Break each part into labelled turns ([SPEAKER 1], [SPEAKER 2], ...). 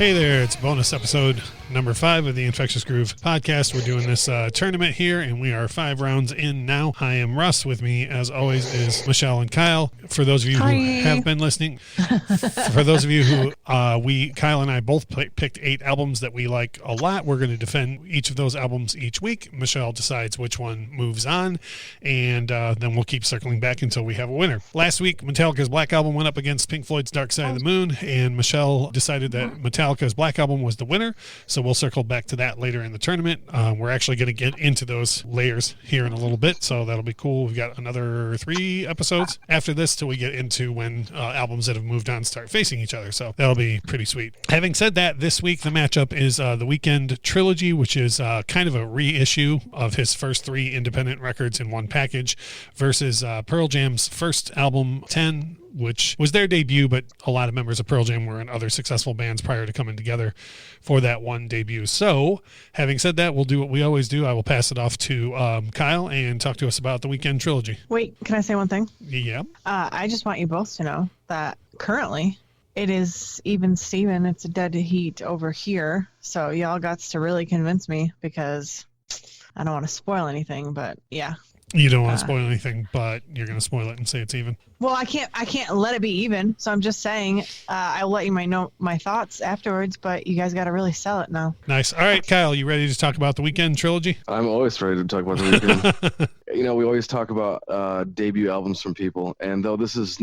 [SPEAKER 1] Hey there, it's bonus episode number 5 of the Infectious Grove Podcast. We're doing this tournament here, and we are 5 rounds in now. I am Russ. With me, as always, is Michelle and Kyle. For those of you who have been listening, for those of you who, Kyle and I both picked 8 albums that we like a lot. We're going to defend each of those albums each week. Michelle decides which one moves on, and then we'll keep circling back until we have a winner. Last week, Metallica's Black Album went up against Pink Floyd's Dark Side of the Moon, and Michelle decided that Metallica's Black Album was the winner, so we'll circle back to that later in the tournament. We're actually going to get into those layers here in a little bit, so that'll be cool. We've got another 3 episodes after this till we get into when albums that have moved on start facing each other, so that'll be pretty sweet. Having said that, this week the matchup is the Weeknd Trilogy, which is kind of a reissue of his first 3 independent records in one package, versus Pearl Jam's first album, 10, which was their debut, but a lot of members of Pearl Jam were in other successful bands prior to coming together for that one debut. So, having said that, we'll do what we always do. I will pass it off to Kyle and talk to us about the Weeknd Trilogy.
[SPEAKER 2] Wait, can I say one thing?
[SPEAKER 1] Yeah.
[SPEAKER 2] I just want you both to know that currently it is even Steven. It's a dead heat over here. So y'all got to really convince me, because I don't want to spoil anything, but yeah.
[SPEAKER 1] You don't want to spoil anything, but you're going to spoil it and say it's even.
[SPEAKER 2] Well, I can't let it be even. So I'm just saying, I'll let you know my thoughts afterwards, but you guys got to really sell it now.
[SPEAKER 1] Nice. All right, Kyle, you ready to talk about the Weeknd Trilogy?
[SPEAKER 3] I'm always ready to talk about the Weeknd. We always talk about debut albums from people, and though this is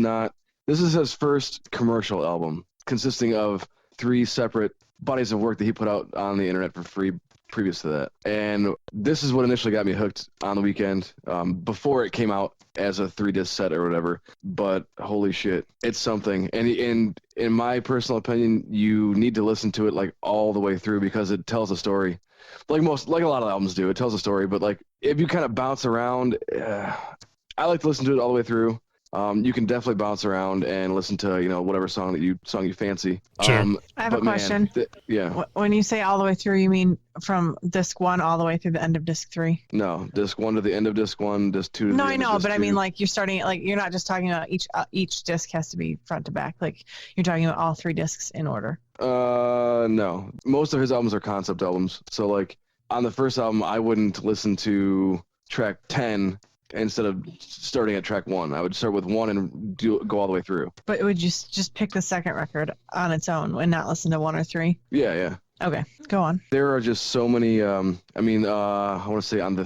[SPEAKER 3] his first commercial album, consisting of 3 separate bodies of work that he put out on the internet for free previous to that. And this is what initially got me hooked on the Weeknd, before it came out as a 3-disc set or whatever. But holy shit, it's something. And in my personal opinion, you need to listen to it like all the way through, because it tells a story. Like a lot of albums do, it tells a story. But like if you kind of bounce around, I like to listen to it all the way through. You can definitely bounce around and listen to, whatever song you fancy.
[SPEAKER 1] Sure.
[SPEAKER 2] I have a question.
[SPEAKER 3] Yeah.
[SPEAKER 2] When you say all the way through, you mean from disc 1 all the way through the end of disc 3?
[SPEAKER 3] No, disc 1 to the end of disc 1, disc 2 to
[SPEAKER 2] no,
[SPEAKER 3] the end
[SPEAKER 2] I know,
[SPEAKER 3] of disc
[SPEAKER 2] but
[SPEAKER 3] 2.
[SPEAKER 2] I mean, like, you're starting, like, you're not just talking about each disc has to be front to back. Like, you're talking about all 3 discs in order.
[SPEAKER 3] No. Most of his albums are concept albums. So, like, on the first album, I wouldn't listen to track 10 instead of starting at track 1. I would start with 1 and go all the way through.
[SPEAKER 2] But it would just pick the second record on its own and not listen to 1 or 3?
[SPEAKER 3] Yeah.
[SPEAKER 2] Okay, go on.
[SPEAKER 3] There are just so many, I want to say on the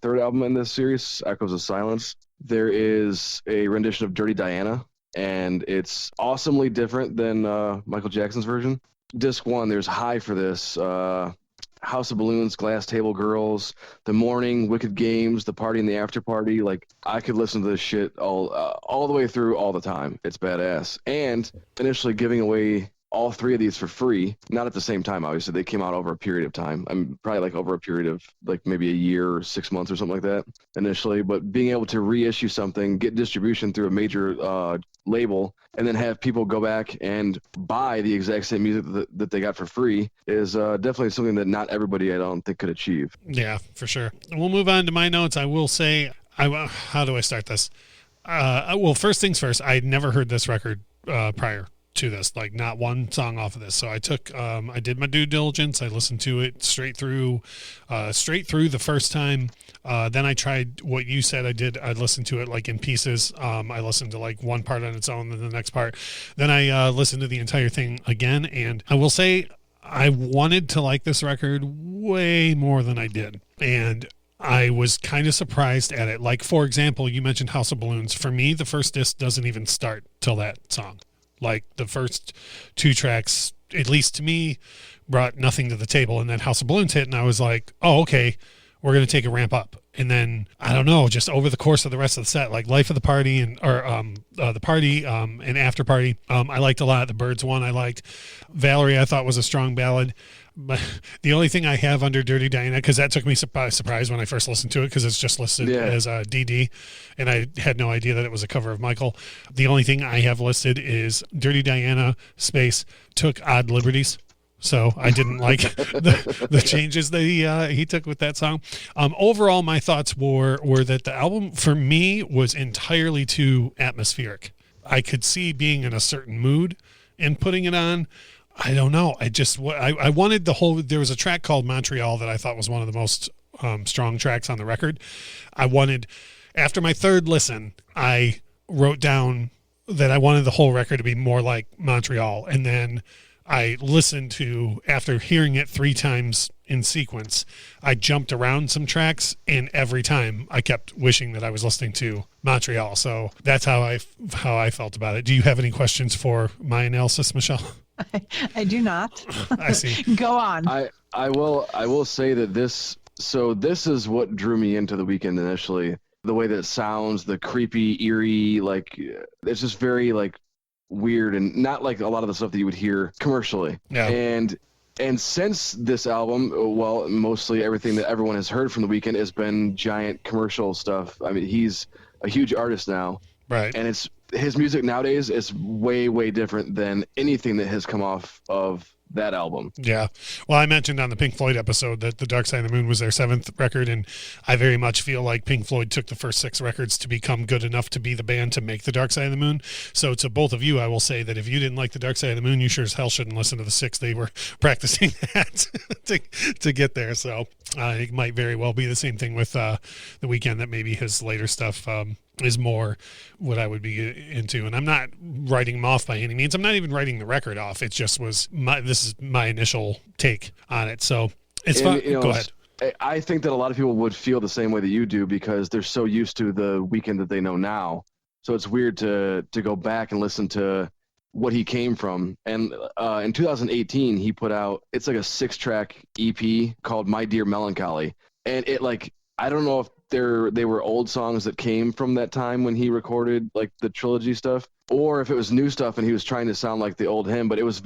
[SPEAKER 3] third album in this series, Echoes of Silence, there is a rendition of Dirty Diana, and it's awesomely different than Michael Jackson's version. Disc 1, there's High for this, House of Balloons, Glass Table Girls, The Morning, Wicked Games, The Party and the After Party. Like, I could listen to this shit all the way through all the time. It's badass. And initially giving away all 3 of these for free, not at the same time, obviously. They came out over a period of time. Probably like over a period of like maybe a year or 6 months or something like that initially. But being able to reissue something, get distribution through a major label, and then have people go back and buy the exact same music that they got for free is definitely something that not everybody, I don't think, could achieve.
[SPEAKER 1] Yeah, for sure. We'll move on to my notes. I will say, how do I start this? Well, first things first, I'd never heard this record prior to this, like not one song off of this. So I did my due diligence. I listened to it straight through the first time. Then I tried what you said I did. I listened to it like in pieces. I listened to like one part on its own, then the next part. Then I listened to the entire thing again. And I will say I wanted to like this record way more than I did. And I was kind of surprised at it. Like, for example, you mentioned House of Balloons. For me, the first disc doesn't even start till that song. Like, the first 2 tracks, at least to me, brought nothing to the table. And then House of Balloons hit, and I was like, oh, okay, we're going to take a ramp up. And then, I don't know, just over the course of the rest of the set, like Life of the Party and After Party, I liked a lot. The Birds one I liked. Valerie, I thought, was a strong ballad. But the only thing I have under Dirty Diana, because that took me by surprise when I first listened to it, because it's just listed as DD, and I had no idea that it was a cover of Michael. The only thing I have listed is Dirty Diana space took odd liberties. So I didn't like the changes that he took with that song. Overall, my thoughts were that the album for me was entirely too atmospheric. I could see being in a certain mood and putting it on. I don't know. I wanted there was a track called Montreal that I thought was one of the most strong tracks on the record. After my third listen, I wrote down that I wanted the whole record to be more like Montreal. And then I listened to, after hearing it 3 times in sequence, I jumped around some tracks, and every time I kept wishing that I was listening to Montreal. So that's how I felt about it. Do you have any questions for my analysis, Michelle?
[SPEAKER 2] I do not.
[SPEAKER 1] I see.
[SPEAKER 2] Go on.
[SPEAKER 3] I will say that this is what drew me into the Weeknd initially. The way that it sounds, the creepy, eerie, like it's just very like weird and not like a lot of the stuff that you would hear commercially.
[SPEAKER 1] Yeah.
[SPEAKER 3] And since this album, well, mostly everything that everyone has heard from the Weeknd has been giant commercial stuff. I mean, he's a huge artist now.
[SPEAKER 1] Right.
[SPEAKER 3] And his music nowadays is way, way different than anything that has come off of that album.
[SPEAKER 1] Yeah. Well, I mentioned on the Pink Floyd episode that The Dark Side of the Moon was their 7th record, and I very much feel like Pink Floyd took the first 6 records to become good enough to be the band to make The Dark Side of the Moon. So to both of you, I will say that if you didn't like The Dark Side of the Moon, you sure as hell shouldn't listen to the 6 they were practicing at to get there. So it might very well be the same thing with The Weeknd, that maybe his later stuff is more what I would be into. And I'm not writing him off by any means. I'm not even writing the record off. It just was this is my initial take on it. So it's fun. Go ahead.
[SPEAKER 3] I think that a lot of people would feel the same way that you do because they're so used to the Weeknd that they know now. So it's weird to go back and listen to what he came from. And in 2018, he put out, it's like a 6-track EP called My Dear Melancholy. And it like, I don't know if they were old songs that came from that time when he recorded like the trilogy stuff, or if it was new stuff and he was trying to sound like the old him, but it's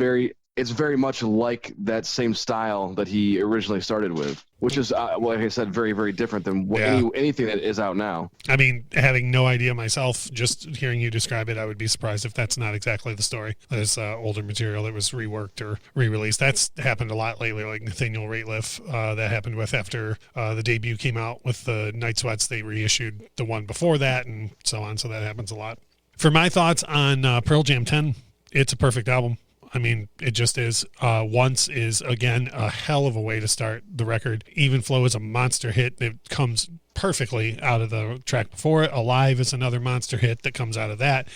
[SPEAKER 3] very much like that same style that he originally started with, which is, like I said, very, very different than anything that is out now. I
[SPEAKER 1] mean, having no idea myself, just hearing you describe it, I would be surprised if that's not exactly the story. There's older material that was reworked or re-released. That's happened a lot lately, like Nathaniel Rateliff. That happened with after the debut came out with the Night Sweats, they reissued the one before that and so on. So that happens a lot. For my thoughts on Pearl Jam 10, it's a perfect album. I mean, it just is. Once is, again, a hell of a way to start the record. Even Flow is a monster hit that comes perfectly out of the track before it. Alive is another monster hit that comes out of that.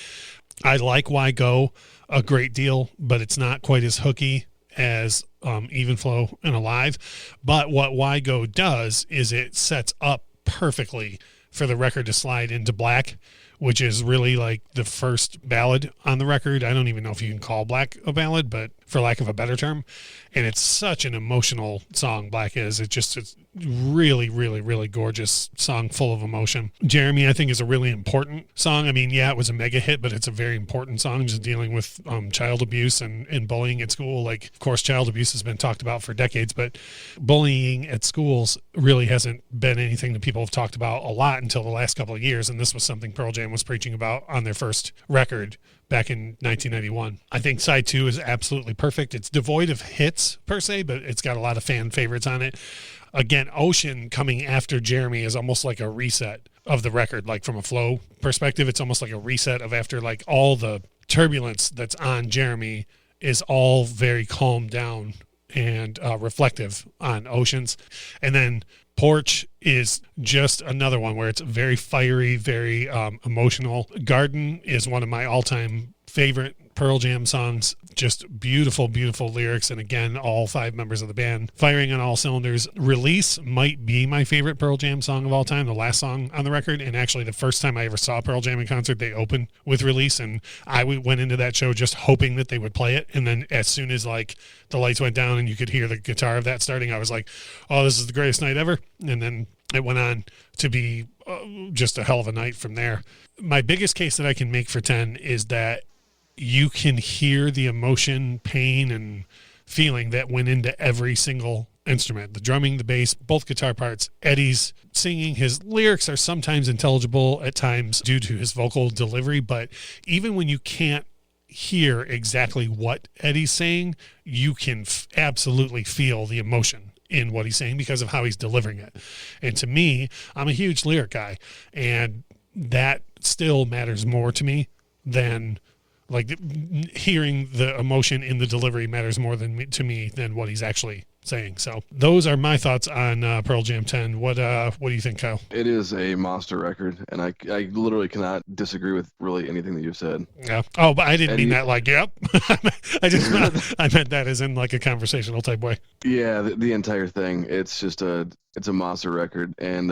[SPEAKER 1] I like Why Go a great deal, but it's not quite as hooky as Even Flow and Alive. But what Why Go does is it sets up perfectly for the record to slide into Black, which is really like the first ballad on the record. I don't even know if you can call Black a ballad, but for lack of a better term. And it's such an emotional song, Black is. It's really, really, really gorgeous song full of emotion. Jeremy, I think, is a really important song. I mean, yeah, it was a mega hit, but it's a very important song just dealing with child abuse and bullying at school. Like, of course, child abuse has been talked about for decades, but bullying at schools really hasn't been anything that people have talked about a lot until the last couple of years. And this was something Pearl Jam was preaching about on their first record back in 1991. I think side 2 is absolutely perfect. It's devoid of hits per se, but it's got a lot of fan favorites on it. Again, Ocean coming after Jeremy is almost like a reset of the record. Like from a flow perspective, it's almost like a reset of after like all the turbulence that's on Jeremy is all very calmed down and reflective on Oceans. And then Porch is just another one where it's very fiery, very emotional. Garden is one of my all-time favorite Pearl Jam songs. Just beautiful, beautiful lyrics. And again, all 5 members of the band firing on all cylinders. Release might be my favorite Pearl Jam song of all time, the last song on the record. And actually the first time I ever saw Pearl Jam in concert, they opened with Release. And I went into that show just hoping that they would play it. And then as soon as like the lights went down and you could hear the guitar of that starting, I was like, oh, this is the greatest night ever. And then it went on to be just a hell of a night from there. My biggest case that I can make for 10 is that you can hear the emotion, pain, and feeling that went into every single instrument. The drumming, the bass, both guitar parts. Eddie's singing. His lyrics are sometimes intelligible at times due to his vocal delivery, but even when you can't hear exactly what Eddie's saying, you can absolutely feel the emotion in what he's saying because of how he's delivering it. And to me, I'm a huge lyric guy, and that still matters more to me than Like hearing the emotion in the delivery matters more to me than what he's actually saying. So those are my thoughts on Pearl Jam 10. What do you think, Kyle?
[SPEAKER 3] It is a monster record, and I literally cannot disagree with really anything that you've said.
[SPEAKER 1] Yeah. Oh, but I didn't mean that like, yep. I meant that as in like a conversational type way.
[SPEAKER 3] Yeah, the entire thing. It's just it's a monster record, and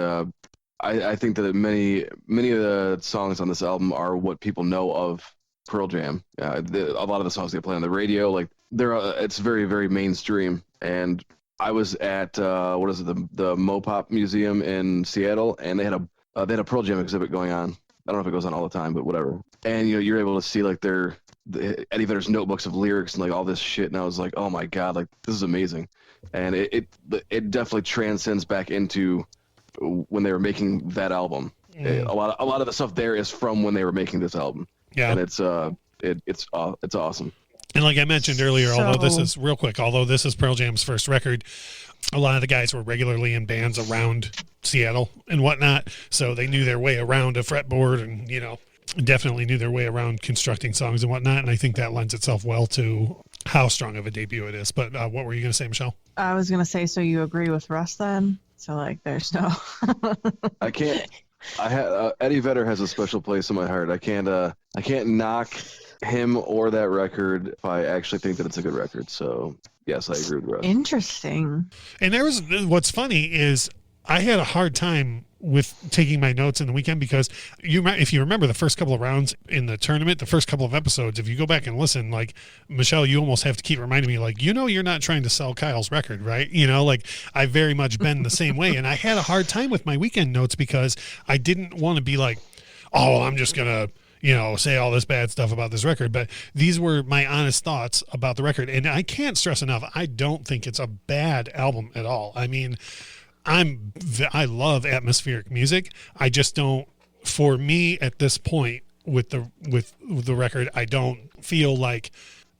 [SPEAKER 3] I think that many of the songs on this album are what people know of Pearl Jam. A lot of the songs they play on the radio, like it's very, very mainstream. And I was at the Mopop Museum in Seattle, and they had a Pearl Jam exhibit going on. I don't know if it goes on all the time, but whatever. And you're able to see like Eddie Vedder's notebooks of lyrics and like all this shit, and I was like, oh my god, like this is amazing. And it definitely transcends back into when they were making that album. A lot of the stuff there is from when they were making this album. Yeah, and it's awesome.
[SPEAKER 1] And like I mentioned earlier, although this is Pearl Jam's first record, a lot of the guys were regularly in bands around Seattle and whatnot, so they knew their way around a fretboard and, definitely knew their way around constructing songs and whatnot, and I think that lends itself well to how strong of a debut it is. But what were you going to say, Michelle? I was going to say, so you agree with Russ then? So, like, there's no...
[SPEAKER 3] I can't... Eddie Vedder has a special place in my heart. I can't knock him or that record if I actually think that it's a good record. So yes, I agree with Russ.
[SPEAKER 2] Interesting.
[SPEAKER 1] And what's funny is I had a hard time with taking my notes in the weekend because if you remember the first couple of rounds in the tournament, the first couple of episodes, if you go back and listen, like Michelle, you almost have to keep reminding me, like, you're not trying to sell Kyle's record, right? Like I've very much been the same way. And I had a hard time with my weekend notes because I didn't want to be like, oh, I'm just going to, say all this bad stuff about this record. But these were my honest thoughts about the record. And I can't stress enough, I don't think it's a bad album at all. I mean, I love atmospheric music. I just don't, for me at this point with the record, I don't feel like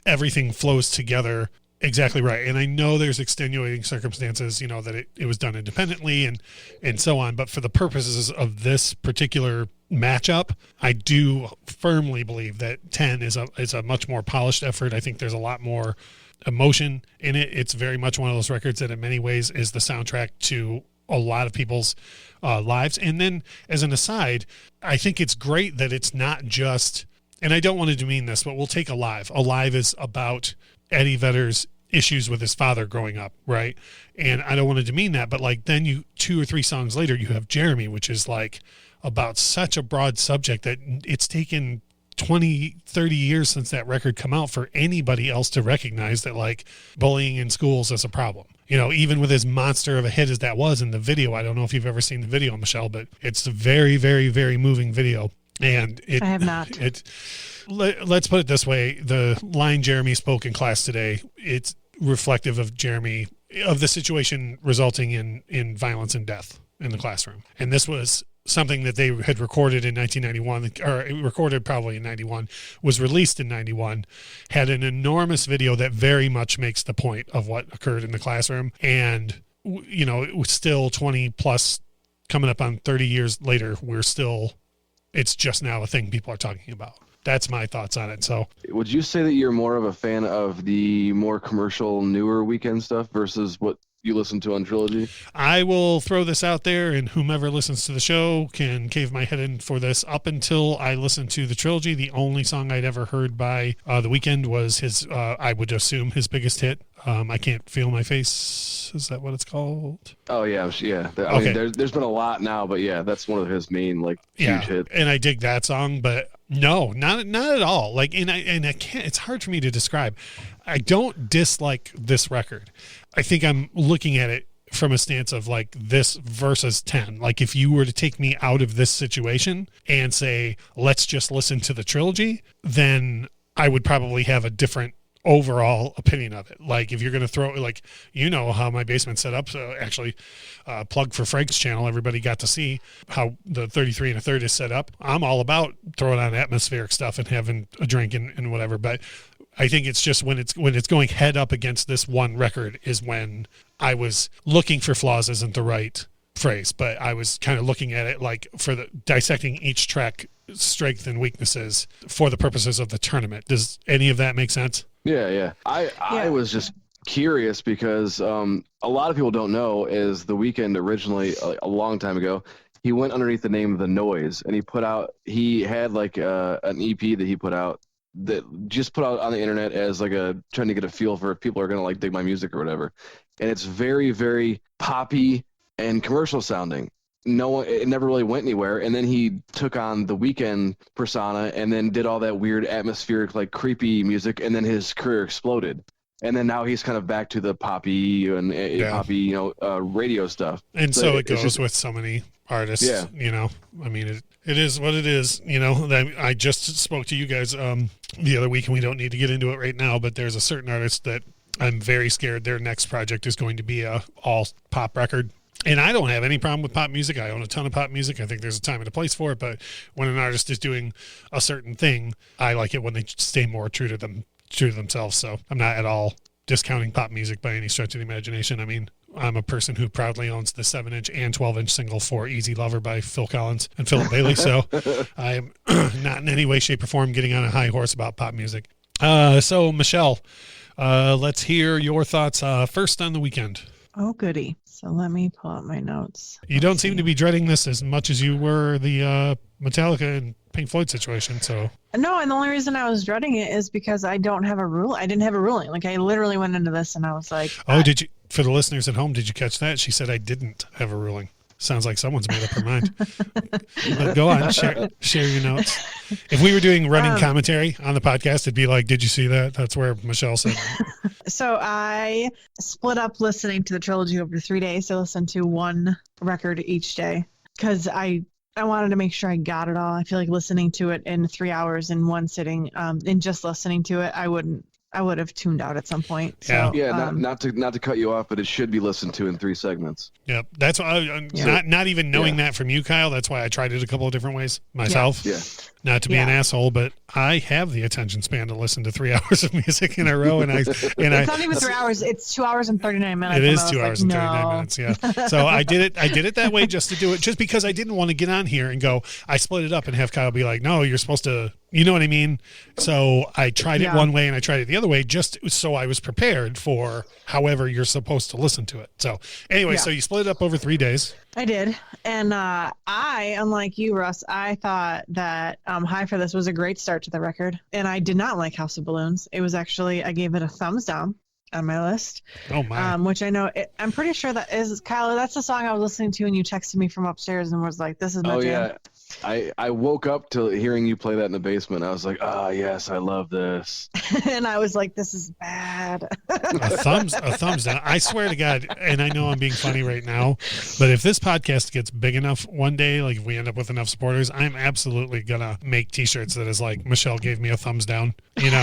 [SPEAKER 1] everything flows together exactly right. And I know there's extenuating circumstances, that it was done independently and so on. But for the purposes of this particular matchup, I do firmly believe that 10 is a much more polished effort. I think there's a lot more emotion in it. It's very much one of those records that in many ways is the soundtrack to a lot of people's lives. And then as an aside, I think it's great that it's not just, and I don't want to demean this, but we'll take Alive. Alive is about Eddie Vedder's issues with his father growing up, right? And I don't want to demean that, but like then 2 or 3 songs later, you have Jeremy, which is like about such a broad subject that it's taken 20, 30 years since that record come out for anybody else to recognize that like bullying in schools is a problem. Even with as monster of a hit as that was in the video, I don't know if you've ever seen the video, Michelle, but it's a very, very, very moving video. And I have not. Let's put it this way. The line Jeremy spoke in class today, it's reflective of Jeremy, of the situation resulting in violence and death in the classroom. And this was something that they had recorded in 1991, or recorded probably in 91, was released in 91, had an enormous video that very much makes the point of what occurred in the classroom. And, it was still 20 plus, coming up on 30 years later, it's just now a thing people are talking about. That's my thoughts on it. So
[SPEAKER 3] would you say that you're more of a fan of the more commercial, newer Weeknd stuff versus what you listen to on Trilogy?
[SPEAKER 1] I will throw this out there, and whomever listens to the show can cave my head in for this. Up until I listened to the Trilogy, the only song I'd ever heard by The Weeknd was his, I would assume, his biggest hit, I Can't Feel My Face. Is that what it's called?
[SPEAKER 3] Oh, yeah. I mean, there's been a lot now, but yeah, that's one of his main, huge hits.
[SPEAKER 1] And I dig that song, but no, not at all. Like, and I can't, it's hard for me to describe. I don't dislike this record. I think I'm looking at it from a stance of like this versus 10. Like if you were to take me out of this situation and say, let's just listen to the Trilogy, then I would probably have a different overall opinion of it. Like if you're going to throw, like, how my basement's set up. So actually plug for Frank's channel. Everybody got to see how the 33 1/3 is set up. I'm all about throwing on atmospheric stuff and having a drink and whatever. But I think it's just when it's going head up against this one record is when I was looking for flaws isn't the right phrase, but I was kind of looking at it like for the dissecting each track strengths and weaknesses for the purposes of the tournament. Does any of that make sense?
[SPEAKER 3] Yeah. I was just curious because a lot of people don't know is The Weeknd originally, a long time ago, he went underneath the name of The Noise, and he had like an EP that he put out that just put out on the internet as like trying to get a feel for if people are going to like dig my music or whatever. And it's very, very poppy and commercial sounding. It never really went anywhere. And then he took on the Weeknd persona and then did all that weird atmospheric, like creepy music. And then his career exploded. And then now he's kind of back to the poppy and poppy, radio stuff.
[SPEAKER 1] And so it goes with so many artists, I mean, it is what it is, I just spoke to you guys the other week, and we don't need to get into it right now, but there's a certain artist that I'm very scared their next project is going to be a all pop record. And I don't have any problem with pop music. I own a ton of pop music. I think there's a time and a place for it. But when an artist is doing a certain thing, I like it when they stay more true to themselves. So I'm not at all discounting pop music by any stretch of the imagination. I mean, I'm a person who proudly owns the 7-inch and 12-inch single for Easy Lover by Phil Collins and Philip Bailey. So I am not in any way, shape, or form getting on a high horse about pop music. So Michelle, let's hear your thoughts first on The Weeknd.
[SPEAKER 2] Oh, goody. So let me pull out my notes.
[SPEAKER 1] You don't seem to be dreading this as much as you were the Metallica and Pink Floyd situation. So
[SPEAKER 2] no, and the only reason I was dreading it is because I didn't have a ruling. Like I literally went into this and I was like,
[SPEAKER 1] oh, did you? For the listeners at home, did you catch that? She said I didn't have a ruling. Sounds like someone's made up her mind. But go on, share your notes. If we were doing running commentary on the podcast, it'd be like, did you see that? That's where Michelle said.
[SPEAKER 2] So I split up listening to the trilogy over 3 days. I listened to one record each day because I wanted to make sure I got it all. I feel like listening to it in 3 hours in one sitting, and just listening to it, I would have tuned out at some point. So,
[SPEAKER 3] not to cut you off, but it should be listened to in 3 segments.
[SPEAKER 1] Yep, that's why. Not even knowing that from you, Kyle. That's why I tried it a couple of different ways myself.
[SPEAKER 3] Yeah.
[SPEAKER 1] Not to be an asshole, but I have the attention span to listen to 3 hours of music in a row, and it's
[SPEAKER 2] not even 3 hours. It's 2 hours and 39 minutes.
[SPEAKER 1] It is 2 hours and 39 minutes. Yeah. So I did it that way just to do it, just because I didn't want to get on here and go. I split it up and have Kyle be like, "No, you're supposed to." You know what I mean? So I tried it one way and I tried it the other way, just so I was prepared for however you're supposed to listen to it. So anyway, so you split it up over 3 days.
[SPEAKER 2] I did. And unlike you, Russ, I thought that High for This was a great start to the record. And I did not like House of Balloons. It was actually, I gave it a thumbs down on my list.
[SPEAKER 1] Oh, my.
[SPEAKER 2] Which I know, I'm pretty sure that is, Kyle, that's the song I was listening to and you texted me from upstairs and was like, this is my jam.
[SPEAKER 3] Yeah. I woke up to hearing you play that in the basement. I was like, yes, I love this.
[SPEAKER 2] And I was like, this is bad.
[SPEAKER 1] a thumbs down. I swear to God, and I know I'm being funny right now, but if this podcast gets big enough one day, like if we end up with enough supporters, I'm absolutely going to make t-shirts that is like, Michelle gave me a thumbs down, people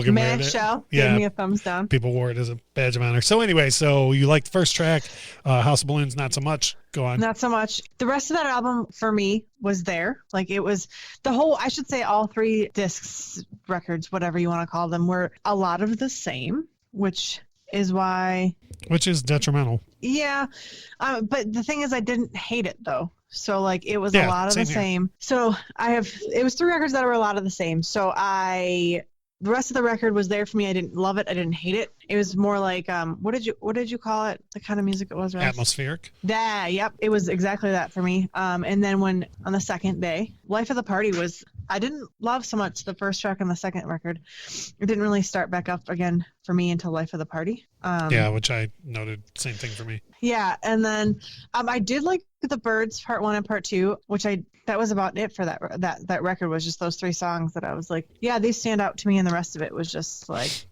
[SPEAKER 1] can wear it.
[SPEAKER 2] Michelle gave me a thumbs down.
[SPEAKER 1] People wore it as a badge of honor. So anyway, so you liked the first track, House of Balloons, not so much. Go on.
[SPEAKER 2] Not so much. The rest of that album for me was there. Like it was the whole, I should say all 3 discs, records, whatever you want to call them, were a lot of the same, which is detrimental. Yeah. But the thing is, I didn't hate it though. So like it was a lot of the same. So it was 3 records that were a lot of the same. So the rest of the record was there for me. I didn't love it. I didn't hate it. It was more like, what did you call it? The kind of music it was, right?
[SPEAKER 1] Atmospheric.
[SPEAKER 2] Yep. It was exactly that for me. And then when on the second day, Life of the Party was, I didn't love so much the first track on the second record. It didn't really start back up again for me until Life of the Party.
[SPEAKER 1] Which I noted, same thing for me.
[SPEAKER 2] Yeah. And then I did like The Birds Part 1 and Part 2, which that was about it for that record, was just those 3 songs that I was like, yeah, these stand out to me, and the rest of it was just like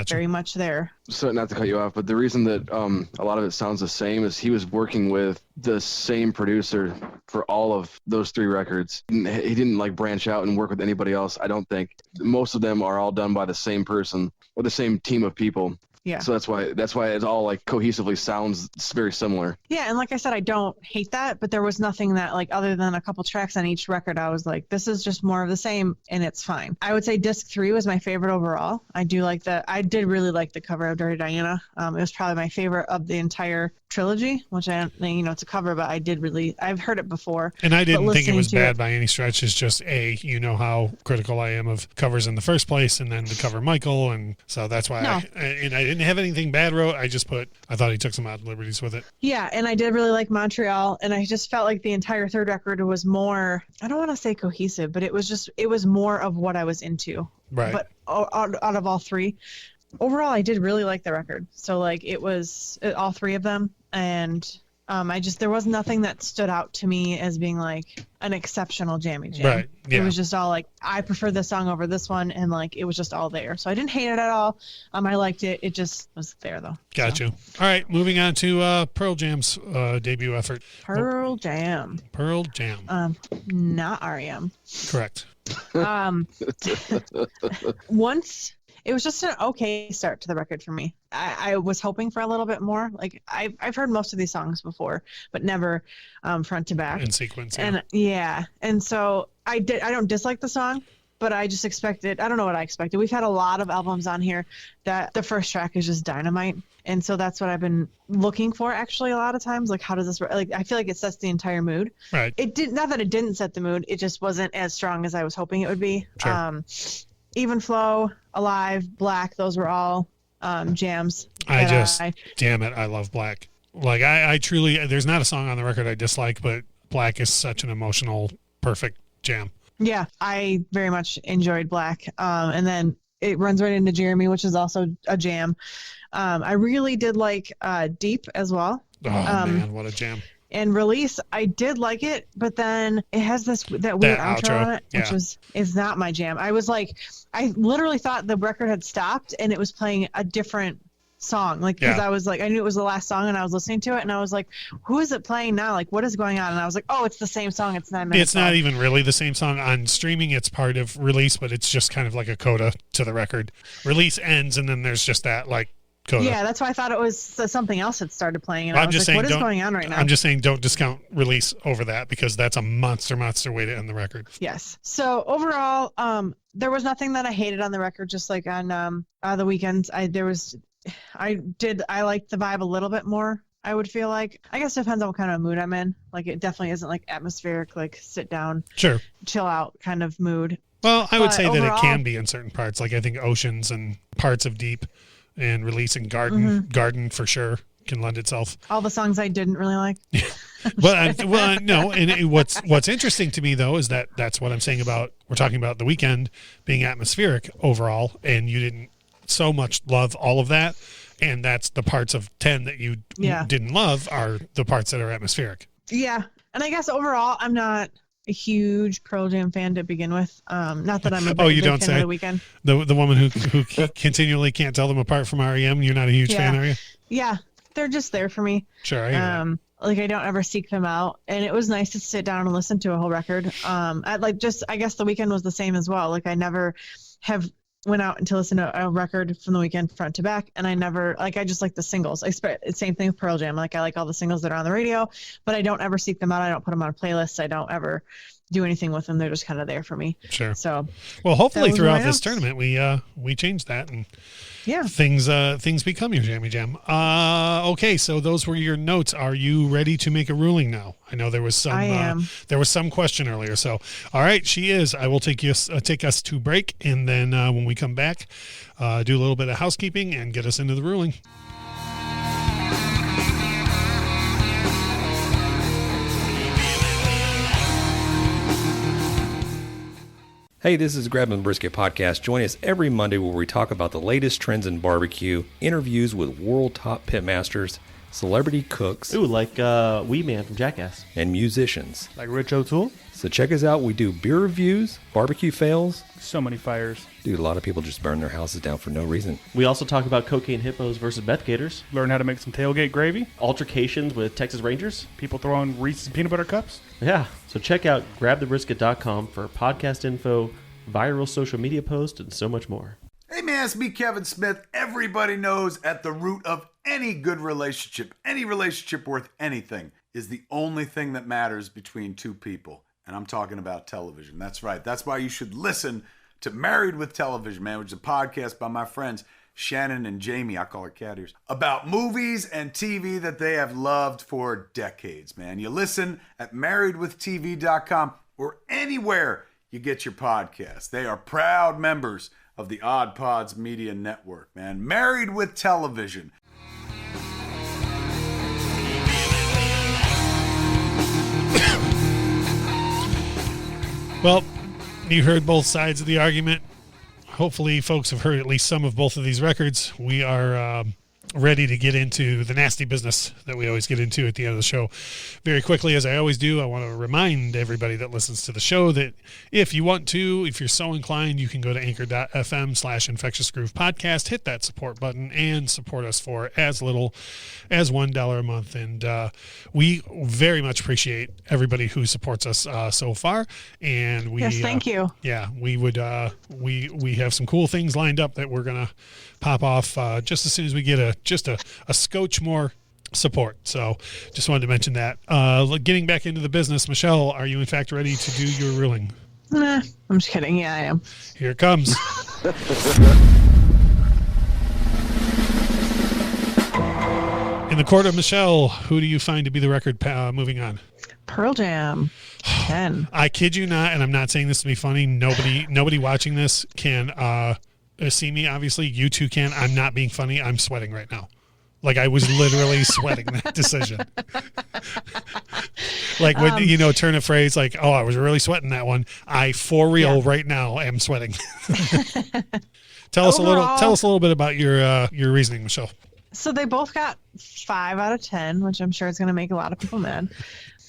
[SPEAKER 2] very much there.
[SPEAKER 3] So not to cut you off, but the reason that a lot of it sounds the same is he was working with the same producer for all of those 3 records. He didn't like branch out and work with anybody else. I don't think most of them are all done by the same person or the same team of people.
[SPEAKER 2] Yeah.
[SPEAKER 3] So that's why it all like cohesively sounds very similar.
[SPEAKER 2] Yeah, and like I said, I don't hate that, but there was nothing that like other than a couple tracks on each record, I was like, this is just more of the same, and it's fine. I would say disc 3 was my favorite overall. I did really like the cover of Dirty Diana. It was probably my favorite of the entire trilogy, which it's a cover, but I've heard it before.
[SPEAKER 1] And I didn't think it was bad by any stretch. It's just how critical I am of covers in the first place, and then to cover Michael, and so that's why I didn't have anything bad wrote. I thought he took some odd liberties with it.
[SPEAKER 2] Yeah, and I did really like Montreal, and I just felt like the entire third record was more, I don't want to say cohesive, but it was more of what I was into.
[SPEAKER 1] Right.
[SPEAKER 2] But out of all three, overall, I did really like the record. So like it was all three of them, and there was nothing that stood out to me as being like an exceptional jammy jam.
[SPEAKER 1] Right. Yeah.
[SPEAKER 2] It was just all like, I prefer this song over this one, and like it was just all there. So I didn't hate it at all. I liked it. It just was there though.
[SPEAKER 1] Got you. All right, moving on to Pearl Jam's debut effort.
[SPEAKER 2] Pearl Jam. Not REM.
[SPEAKER 1] Correct.
[SPEAKER 2] Once it was just an okay start to the record for me. I was hoping for a little bit more. Like I've heard most of these songs before, but never front to back
[SPEAKER 1] in sequence.
[SPEAKER 2] Yeah. And so I don't dislike the song, but I just expected. I don't know what I expected. We've had a lot of albums on here that the first track is just dynamite, and so that's what I've been looking for. Actually, a lot of times, like how does this? Like I feel like it sets the entire mood.
[SPEAKER 1] Right.
[SPEAKER 2] It did not that it didn't set the mood. It just wasn't as strong as I was hoping it would be.
[SPEAKER 1] Sure.
[SPEAKER 2] Even Flow, Alive, Black, those were all jams.
[SPEAKER 1] Damn it, I love Black. Like I truly, there's not a song on the record I dislike, but Black is such an emotional, perfect jam.
[SPEAKER 2] Yeah, I very much enjoyed Black. And then it runs right into Jeremy, which is also a jam. I really did like Deep as well.
[SPEAKER 1] Oh man, what a jam.
[SPEAKER 2] And Release, I did like it, but then it has that weird outro on it, which is not my jam. I was like, I literally thought the record had stopped and it was playing a different song. Like, because I was like, I knew it was the last song and I was listening to it and I was like, who is it playing now? Like, what is going on? And I was like, oh, it's the same song. It's 9 minutes.
[SPEAKER 1] It's not even really the same song on streaming. It's part of Release, but it's just kind of like a coda to the record. Release ends and then there's just that like coda.
[SPEAKER 2] Yeah, that's why I thought it was something else had started playing. And I was like, what is going on right now?
[SPEAKER 1] I'm just saying don't discount Release over that because that's a monster way to end the record.
[SPEAKER 2] Yes. So overall, there was nothing that I hated on the record, just like on the Weeknd. I liked the vibe a little bit more. I would feel like, I guess it depends on what kind of mood I'm in. Like it definitely isn't like atmospheric, like sit down,
[SPEAKER 1] sure,
[SPEAKER 2] chill out kind of mood.
[SPEAKER 1] Well, I would say overall, that it can be in certain parts. Like I think Oceans and parts of Deep and Release and Garden for sure can lend itself.
[SPEAKER 2] All the songs I didn't really like.
[SPEAKER 1] No. And what's interesting to me though is that's what I'm saying about, we're talking about the Weeknd being atmospheric overall, and you didn't so much love all of that, and that's the parts of 10 that you didn't love are the parts that are atmospheric.
[SPEAKER 2] Yeah, and I guess overall I'm not a huge Pearl Jam fan to begin with. Not that I'm a big fan of the Weeknd.
[SPEAKER 1] The woman who continually can't tell them apart from REM. You're not a huge fan, are you?
[SPEAKER 2] Yeah, they're just there for me.
[SPEAKER 1] Sure.
[SPEAKER 2] Like I don't ever seek them out, and it was nice to sit down and listen to a whole record. I guess the Weeknd was the same as well. Like I never have went out to listen to a record from the Weeknd front to back, and I just like the singles. Same thing with Pearl Jam. Like I like all the singles that are on the radio, but I don't ever seek them out. I don't put them on a playlist. I don't ever do anything with them. They're just kind of there for me.
[SPEAKER 1] Sure.
[SPEAKER 2] So,
[SPEAKER 1] well, hopefully throughout this tournament we change that, and things become your jammy jam. Okay, so those were your notes. Are you ready to make a ruling now? I know there was some question earlier. So, all right, she is. I will take us to break, and then when we come back, do a little bit of housekeeping and get us into the ruling.
[SPEAKER 4] Hey, this is Grab and Brisket Podcast. Join us every Monday where we talk about the latest trends in barbecue, interviews with world top pitmasters, celebrity cooks,
[SPEAKER 5] like Wee Man from Jackass,
[SPEAKER 4] and musicians.
[SPEAKER 6] Like Rich O'Toole?
[SPEAKER 4] So check us out. We do beer reviews, barbecue fails.
[SPEAKER 6] So many fires.
[SPEAKER 4] Dude, a lot of people just burn their houses down for no reason.
[SPEAKER 5] We also talk about cocaine hippos versus meth gators.
[SPEAKER 6] Learn how to make some tailgate gravy.
[SPEAKER 5] Altercations with Texas Rangers.
[SPEAKER 6] People throwing Reese's peanut butter cups.
[SPEAKER 5] Yeah, so check out grabthebrisket.com for podcast info, viral social media posts, and so much more.
[SPEAKER 7] Hey man, man, it's me, Kevin Smith. Everybody knows at the root of any good relationship, any relationship worth anything, is the only thing that matters between two people. And I'm talking about television. That's right. That's why you should listen to Married with Television, man, which is a podcast by my friends Shannon and Jamie, I call her cat ears, about movies and TV that they have loved for decades, man. You listen at marriedwithtv.com or anywhere you get your podcast. They are proud members of the Odd Pods Media Network, man. Married with Television.
[SPEAKER 1] Well, you heard both sides of the argument. Hopefully, folks have heard at least some of both of these records. We are ready to get into the nasty business that we always get into at the end of the show. Very quickly, as I always do, I want to remind everybody that listens to the show that if you want to, if you're so inclined, you can go to anchor.fm/Infectious Grove Podcast, hit that support button, and support us for as little as $1 a month. And we very much appreciate everybody who supports us so far. And we,
[SPEAKER 2] yes, thank you.
[SPEAKER 1] Yeah, we would. We have some cool things lined up that we're gonna pop off just as soon as we get a scotch more support. So just wanted to mention that. Getting back into the business, Michelle, are you in fact ready to do your ruling?
[SPEAKER 2] Nah, I'm just kidding. Yeah, I am.
[SPEAKER 1] Here it comes. In the court of Michelle, who do you find to be the record moving on?
[SPEAKER 2] Pearl Jam. 10.
[SPEAKER 1] I kid you not, and I'm not saying this to be funny. Nobody watching this can see me. Obviously, you two can. I'm not being funny. I'm sweating right now. Like I was literally sweating that decision. Like when turn a phrase like, "Oh, I was really sweating that one." I for real right now am sweating. Tell us a little bit about your reasoning, Michelle.
[SPEAKER 2] So they both got 5 out of 10, which I'm sure is going to make a lot of people mad.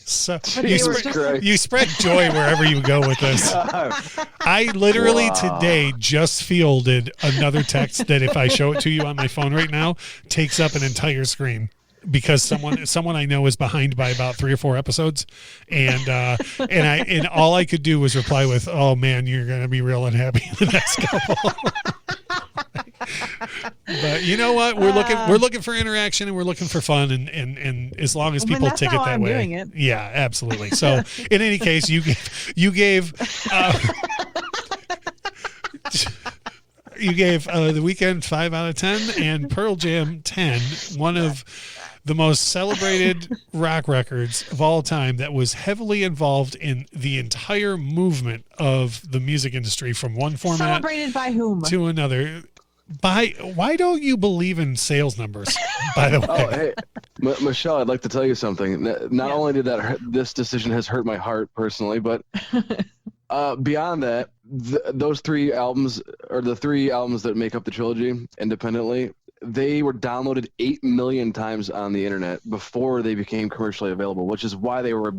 [SPEAKER 1] So you spread joy wherever you go with this. I literally today just fielded another text that if I show it to you on my phone right now takes up an entire screen because someone I know is behind by about 3 or 4 episodes, and all I could do was reply with, "Oh man, you're gonna be real unhappy in the next couple." But you know what? We're looking for interaction and we're looking for fun, and as long as people take it that way, doing it. Yeah, absolutely. So in any case, you gave The Weeknd 5 out of 10 and Pearl Jam 10, one of the most celebrated rock records of all time that was heavily involved in the entire movement of the music industry from one format
[SPEAKER 2] celebrated by whom
[SPEAKER 1] to another. Why don't you believe in sales numbers, by the way?
[SPEAKER 3] Oh, hey, Michelle, I'd like to tell you something. Not only did this decision has hurt my heart personally, but beyond that, those 3 albums, or the 3 albums that make up the trilogy independently, they were downloaded 8 million times on the internet before they became commercially available, which is why they were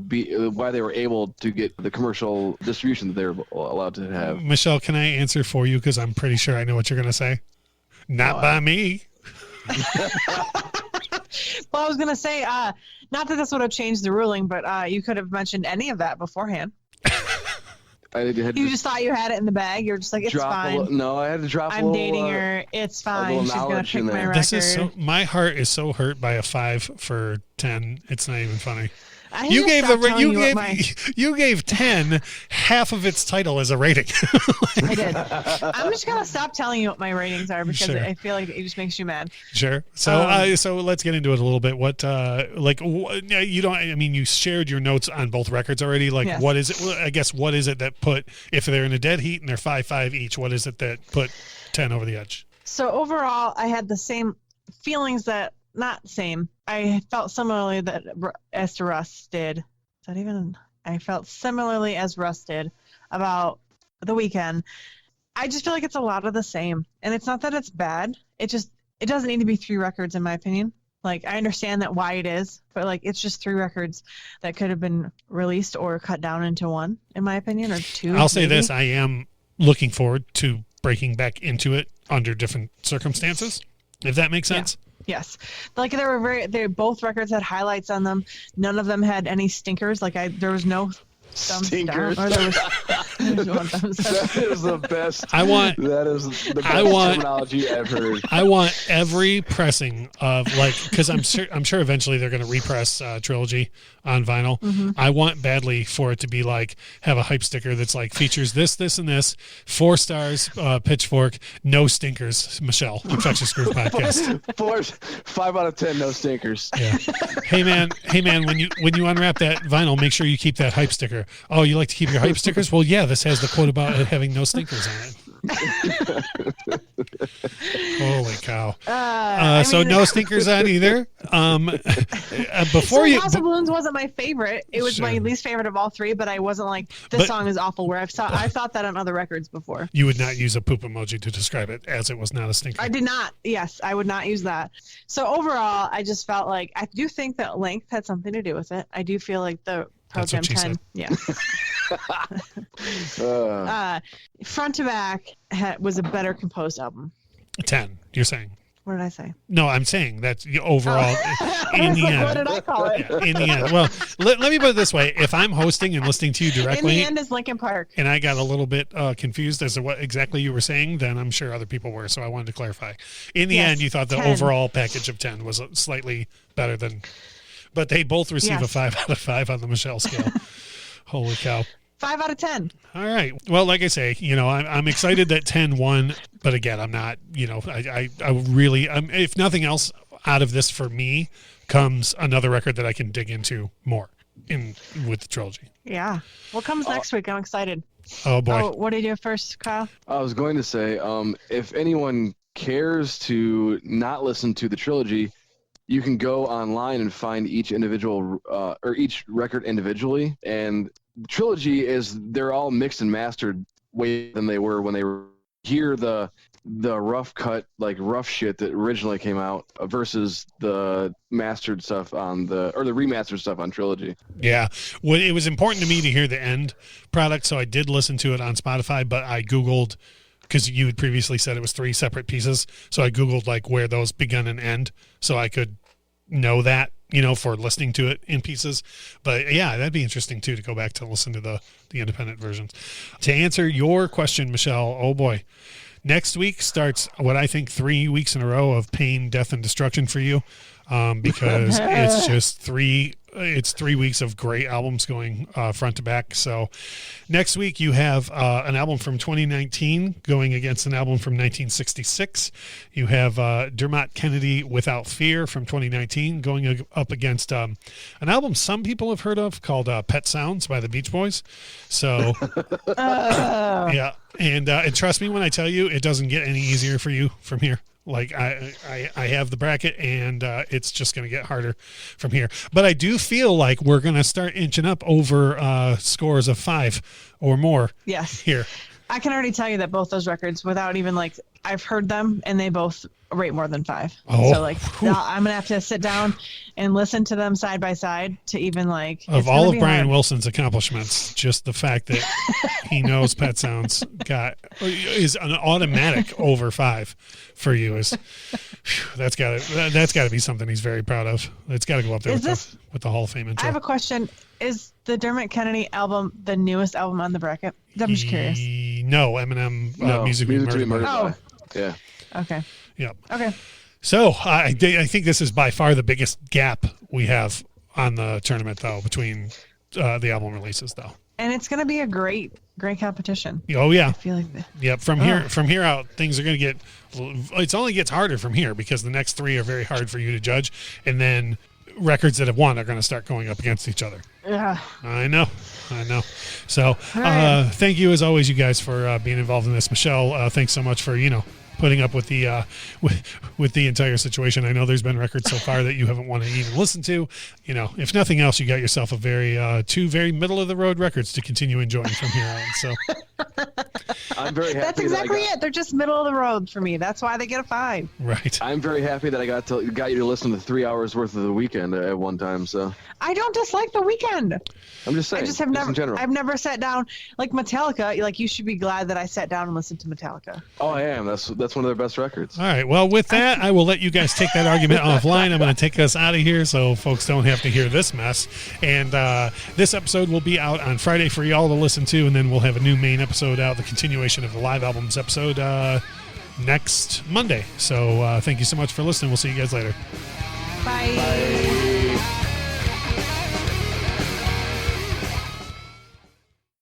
[SPEAKER 3] able to get the commercial distribution that they were allowed to have.
[SPEAKER 1] Michelle, can I answer for you? Because I'm pretty sure I know what you're going to say. Not by me.
[SPEAKER 2] Well, I was going to say, not that this would have changed the ruling, but you could have mentioned any of that beforehand. You just thought you had it in the bag. You're just like, it's fine.
[SPEAKER 3] I had to drop
[SPEAKER 2] I'm dating her. It's fine. She's going to pick my record.
[SPEAKER 1] This is my heart is so hurt by a 5 for 10. It's not even funny. You gave 10 half of its title as a rating.
[SPEAKER 2] I did. I'm just gonna stop telling you what my ratings are because I feel like it just makes you mad.
[SPEAKER 1] Sure. So so let's get into it a little bit. What you don't? I mean, you shared your notes on both records already. Like, yes. What is it? I guess what is it that put, if they're in a dead heat and they're 5-5 each? What is it that put 10 over the edge?
[SPEAKER 2] So overall, I had the same feelings that. Not same. I felt similarly as to Russ did. Is that even? I felt similarly as Russ did about The Weeknd. I just feel like it's a lot of the same, and it's not that it's bad. It doesn't need to be 3 records in my opinion. Like I understand that why it is, but like it's just 3 records that could have been released or cut down into 1 in my opinion, or 2.
[SPEAKER 1] I'll say this: I am looking forward to breaking back into it under different circumstances, if that makes sense.
[SPEAKER 2] Yeah. Yes. Like both records had highlights on them. None of them had any stinkers. Like there was no
[SPEAKER 3] Stinkers.
[SPEAKER 2] Down, or there was one thumbs up.
[SPEAKER 3] That is the best. That is the best terminology I've heard.
[SPEAKER 1] I want every pressing of because I'm sure eventually they're going to repress Trilogy on vinyl.
[SPEAKER 2] Mm-hmm.
[SPEAKER 1] I want badly for it to be have a hype sticker that's features this, and this, 4 stars, Pitchfork, no stinkers. Michelle, Infectious Grove Podcast.
[SPEAKER 3] 5 out of 10, no stinkers.
[SPEAKER 1] Yeah. Hey man, when you unwrap that vinyl, make sure you keep that hype sticker. Oh, you like to keep your hype stickers? Well, yeah, this has the quote about it having no stinkers on it. Holy cow! So no stinkers on either. Before
[SPEAKER 2] House of Balloons wasn't my favorite. It was my least favorite of all 3, but I wasn't this song is awful. Where I've thought that on other records before.
[SPEAKER 1] You would not use a poop emoji to describe it, as it was not a stinker.
[SPEAKER 2] I did not. Yes, I would not use that. So overall, I just felt I do think that length had something to do with it. I do feel like the Program 10. Yeah. Front to back was a better composed album.
[SPEAKER 1] 10, you're saying?
[SPEAKER 2] What did I say?
[SPEAKER 1] No, I'm saying that's overall in the end.
[SPEAKER 2] What did I call it?
[SPEAKER 1] Yeah, in the end. Well, let me put it this way. If I'm hosting and listening to you directly.
[SPEAKER 2] In the end is Linkin Park.
[SPEAKER 1] And I got a little bit confused as to what exactly you were saying, then I'm sure other people were, so I wanted to clarify. In the end, you thought the
[SPEAKER 2] 10.
[SPEAKER 1] overall package of 10 was slightly better than. But they both receive a 5 out of 5 on the Michelle scale. Holy cow.
[SPEAKER 2] 5 out of 10.
[SPEAKER 1] All right. Well, like I say, I'm excited that 10 won, but again, I'm not, I really, if nothing else out of this for me comes another record that I can dig into more with the trilogy.
[SPEAKER 2] Yeah. What comes next week? I'm excited.
[SPEAKER 1] Oh boy.
[SPEAKER 2] Oh, what do you do first, Kyle?
[SPEAKER 3] I was going to say, if anyone cares to not listen to the trilogy, you can go online and find each individual or each record individually. And the trilogy they're all mixed and mastered way than they were when they were here. The rough cut, rough shit that originally came out versus the mastered stuff the remastered stuff on trilogy.
[SPEAKER 1] Yeah. Well, it was important to me to hear the end product. So I did listen to it on Spotify, but I Googled, because you had previously said it was 3 separate pieces. So I Googled where those begun and end so I could know that, for listening to it in pieces. But yeah, that'd be interesting too, to go back to listen to the independent versions. To answer your question, Michelle, oh boy, next week starts what I think 3 weeks in a row of pain, death, and destruction for you, because it's just 3 weeks of great albums going front to back. So next week you have an album from 2019 going against an album from 1966. You have Dermot Kennedy, Without Fear, from 2019 going up against an album some people have heard of called Pet Sounds by the Beach Boys. So yeah, and trust me when I tell you, it doesn't get any easier for you from here. I have the bracket, and it's just going to get harder from here. But I do feel like we're going to start inching up over scores of 5 or more.
[SPEAKER 2] Yes.
[SPEAKER 1] Here.
[SPEAKER 2] I can already tell you that both those records, without even I've heard them, and they both rate more than 5.
[SPEAKER 1] Oh.
[SPEAKER 2] So I'm going to have to sit down and listen to them side by side to even
[SPEAKER 1] Of all of Brian Wilson's accomplishments, just the fact that he knows Pet Sounds is an automatic over 5 for you that's got to be something he's very proud of. It's got to go up there with the Hall of Fame intro.
[SPEAKER 2] I have a question. Is the Dermot Kennedy album the newest album on the bracket? I'm just curious.
[SPEAKER 1] No, Eminem, Music to Be Murdered.
[SPEAKER 2] Oh.
[SPEAKER 3] Yeah.
[SPEAKER 2] Okay.
[SPEAKER 1] Yep.
[SPEAKER 2] Okay.
[SPEAKER 1] So I think this is by far the biggest gap we have on the tournament, though, between the album releases, though.
[SPEAKER 2] And it's going to be a great competition.
[SPEAKER 1] Oh yeah.
[SPEAKER 2] I feel like
[SPEAKER 1] Yep. From here out, things are going to get. It only gets harder from here because the next 3 are very hard for you to judge, and then records that have won are going to start going up against each other.
[SPEAKER 2] Yeah.
[SPEAKER 1] I know. So thank you as always, you guys, for being involved in this. Michelle, thanks so much for putting up with the with the entire situation. I know there's been records so far that you haven't wanted to even listen to. If nothing else, you got yourself a very 2 very middle of the road records to continue enjoying from here on. So
[SPEAKER 3] I'm very happy.
[SPEAKER 2] That's exactly it. They're just middle of the road for me. That's why they get a 5.
[SPEAKER 1] Right.
[SPEAKER 3] I'm very happy that I got you to listen to 3 hours worth of The Weeknd at one time. So
[SPEAKER 2] I don't dislike The Weeknd. band.
[SPEAKER 3] I'm just saying.
[SPEAKER 2] I just have
[SPEAKER 3] in
[SPEAKER 2] never.
[SPEAKER 3] general.
[SPEAKER 2] I've never sat down like Metallica. Like you should be glad that I sat down and listened to Metallica.
[SPEAKER 3] Oh, I am. That's one of their best records.
[SPEAKER 1] All right. Well, with that, I will let you guys take that argument offline. I'm going to take us out of here so folks don't have to hear this mess. And this episode will be out on Friday for y'all to listen to, and then we'll have a new main episode out, the continuation of the live albums episode next Monday. So thank you so much for listening. We'll see you guys later.
[SPEAKER 2] Bye.